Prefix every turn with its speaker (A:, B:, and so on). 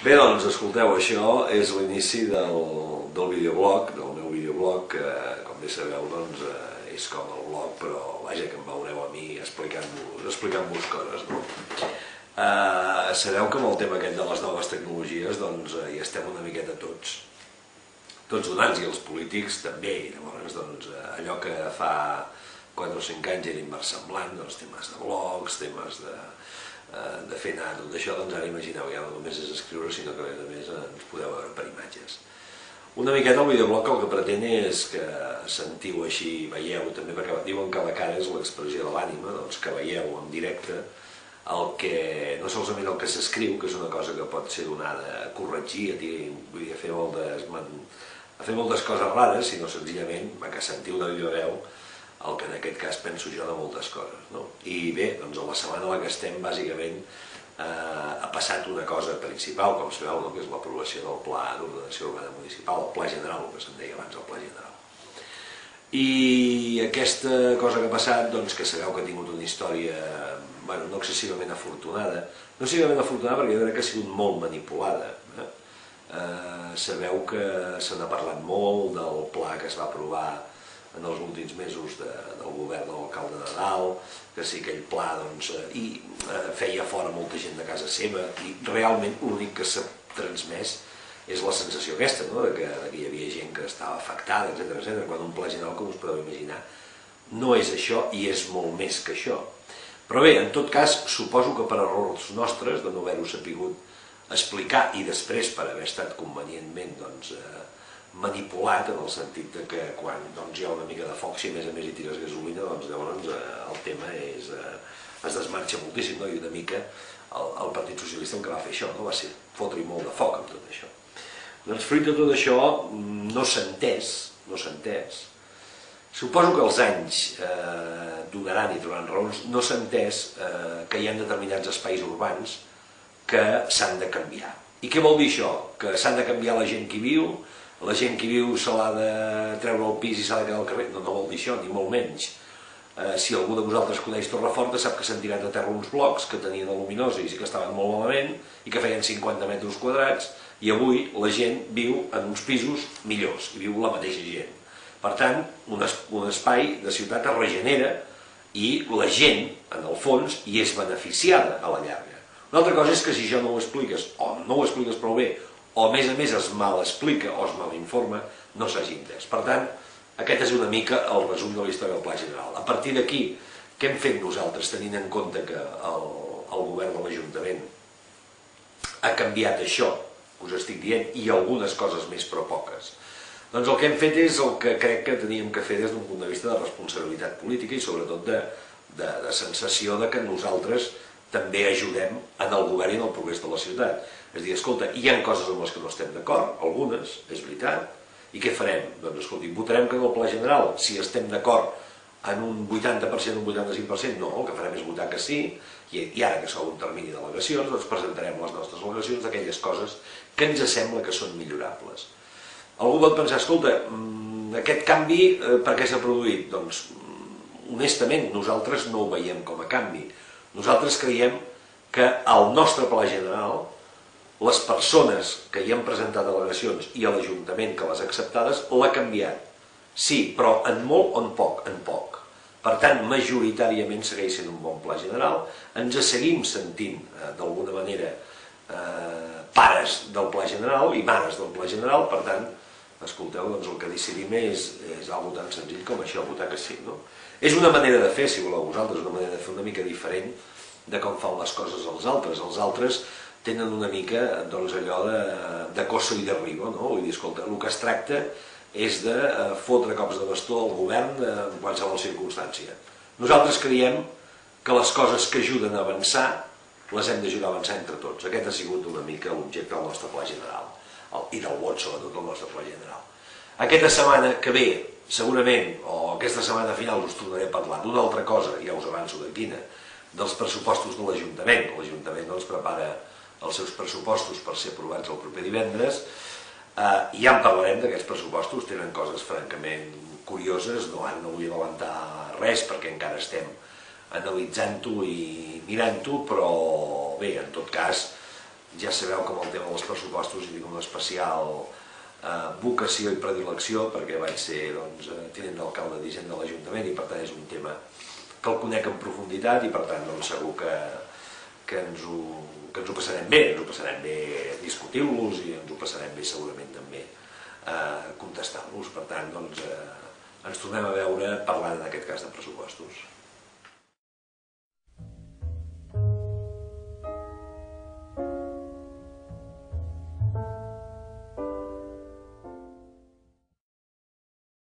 A: Bé, doncs, escolteu, això és l'inici del videoblog, del meu videoblog, que, com bé sabeu, doncs, és com el blog, però vaja, que em veureu a mi explicant-vos coses, no? Sabeu que amb el tema aquest de les noves tecnologies, doncs, hi estem una miqueta tots donants, i els polítics també. Llavors, doncs, allò que fa 4 o 5 anys era inversemblant, doncs, temes de blogs, temes de fer anar tot això, doncs ara imagineu, ja no només és escriure, sinó que a més ens podeu veure per imatges. Una miqueta el videoblog el que pretén és que sentiu així, veieu també, perquè diuen que la cara és l'expressió de l'ànima, doncs que veieu en directe el que, no solament el que s'escriu, que és una cosa que pot ser donada a corregir, a fer moltes coses rares, sinó senzillament que sentiu de viva veu el que en aquest cas penso jo de moltes coses, no? I bé, doncs a la setmana en la que estem, bàsicament, ha passat una cosa principal, com sabeu, no? Que és l'aprovació del Pla d'Ordenació Urbana Municipal, el Pla General, el que se'n deia abans, el Pla General. I aquesta cosa que ha passat, doncs que sabeu que ha tingut una història, bueno, no excessivament afortunada, perquè jo crec que ha sigut molt manipulada. Sabeu que se n'ha parlat molt del pla que es va aprovar en els últims mesos del govern de l'alcalde de Dalt, que sí, aquell pla, doncs, i feia fora molta gent de casa seva, i realment l'únic que s'ha transmès és la sensació aquesta, no? que hi havia gent que estava afectada, etc., quan un pla general, com us podeu imaginar, no és això i és molt més que això. Però bé, en tot cas, suposo que per errors nostres, de no haver-ho sapigut explicar, i després per haver estat convenientment manipulat, en el sentit que quan hi ha una mica de foc, si a més hi tires gasolina, doncs llavors el tema es desmarxa moltíssim, i una mica el Partit Socialista el que va fer això, va ser fotre-hi molt de foc amb tot això. Doncs fruit de tot això no s'ha entès, suposo que els anys donaran i trobaran raons, no s'ha entès que hi ha determinats espais urbans que s'han de canviar. I què vol dir això? Que s'han de canviar la gent que hi viu, la gent que hi viu se l'ha de treure al pis i s'ha de quedar al carrer? No vol dir això, ni molt menys. Si algú de vosaltres coneix Torreforta sap que s'han tirat a terra uns blocs que tenien aluminosis i que estaven molt malament i que feien 50 metres quadrats, i avui la gent viu en uns pisos millors, i viu la mateixa gent. Per tant, un espai de ciutat es regenera i la gent, en el fons, hi és beneficiada a la llarga. Una altra cosa és que si això no ho expliques, o no ho expliques prou bé, o a més es mal explica o es mal informa, no s'hagi entès. Per tant, aquest és una mica el resum de la història del Pla General. A partir d'aquí, què hem fet nosaltres, tenint en compte que el govern de l'Ajuntament ha canviat això, que us estic dient, i algunes coses més, però poques? Doncs el que hem fet és el que crec que teníem que fer des d'un punt de vista de responsabilitat política i sobretot de sensació de que nosaltres també ajudem en el govern i en el progrés de la ciutat. És a dir, escolta, hi ha coses amb les que no estem d'acord, algunes, és veritat, i què farem? Doncs, escolti, votarem que en el Pla General, si estem d'acord en un 80%, un 85%, no, el que farem és votar que sí, i ara que sou un termini d'al·legacions, doncs presentarem les nostres al·legacions d'aquelles coses que ens sembla que són millorables. Algú pot pensar, escolta, aquest canvi per què s'ha produït? Doncs, honestament, nosaltres no ho veiem com a canvi. Nosaltres creiem que al nostre Pla General, les persones que hi han presentat al·legacions i a l'Ajuntament que les ha acceptades, l'ha canviat. Sí, però en molt o en poc? En poc. Per tant, majoritàriament segueix sent un bon Pla General. Ens seguim sentint, d'alguna manera, pares del Pla General i mares del Pla General. Per tant, escolteu, doncs el que decidim és algo tan senzill com això, votar que sí, no? És una manera de fer, si voleu vosaltres, una manera de fer una mica diferent de com fan les coses els altres. Els altres tenen una mica, doncs, allò de coso i derribo, no? Vull dir, escolta, el que es tracta és de fotre cops de bastó al govern en qualsevol circumstància. Nosaltres creiem que les coses que ajuden a avançar les hem d'ajudar a avançar entre tots. Aquest ha sigut una mica l'objecte del nostre Pla General, i del vot, sobretot, del nostre Pla General. Aquesta setmana que ve, segurament, o aquesta setmana final, us tornaré a parlar d'una altra cosa, ja us avanço de quina, dels pressupostos de l'Ajuntament. L'Ajuntament doncs prepara els seus pressupostos per ser aprovats el proper divendres, i ja en parlarem d'aquests pressupostos, tenen coses francament curioses, ara no vull avançar res perquè encara estem analitzant-ho i mirant-ho, però bé, en tot cas, ja sabeu que amb el tema dels pressupostos hi tinc una especial vocació i predilecció, perquè vaig ser tinent d'alcalde d'Hisenda de l'Ajuntament i per tant és un tema que el conec en profunditat i per tant segur que ens ho passarem bé discutint-los i ens ho passarem bé segurament també contestant-los. Per tant, ens tornem a veure parlant en aquest cas de pressupostos.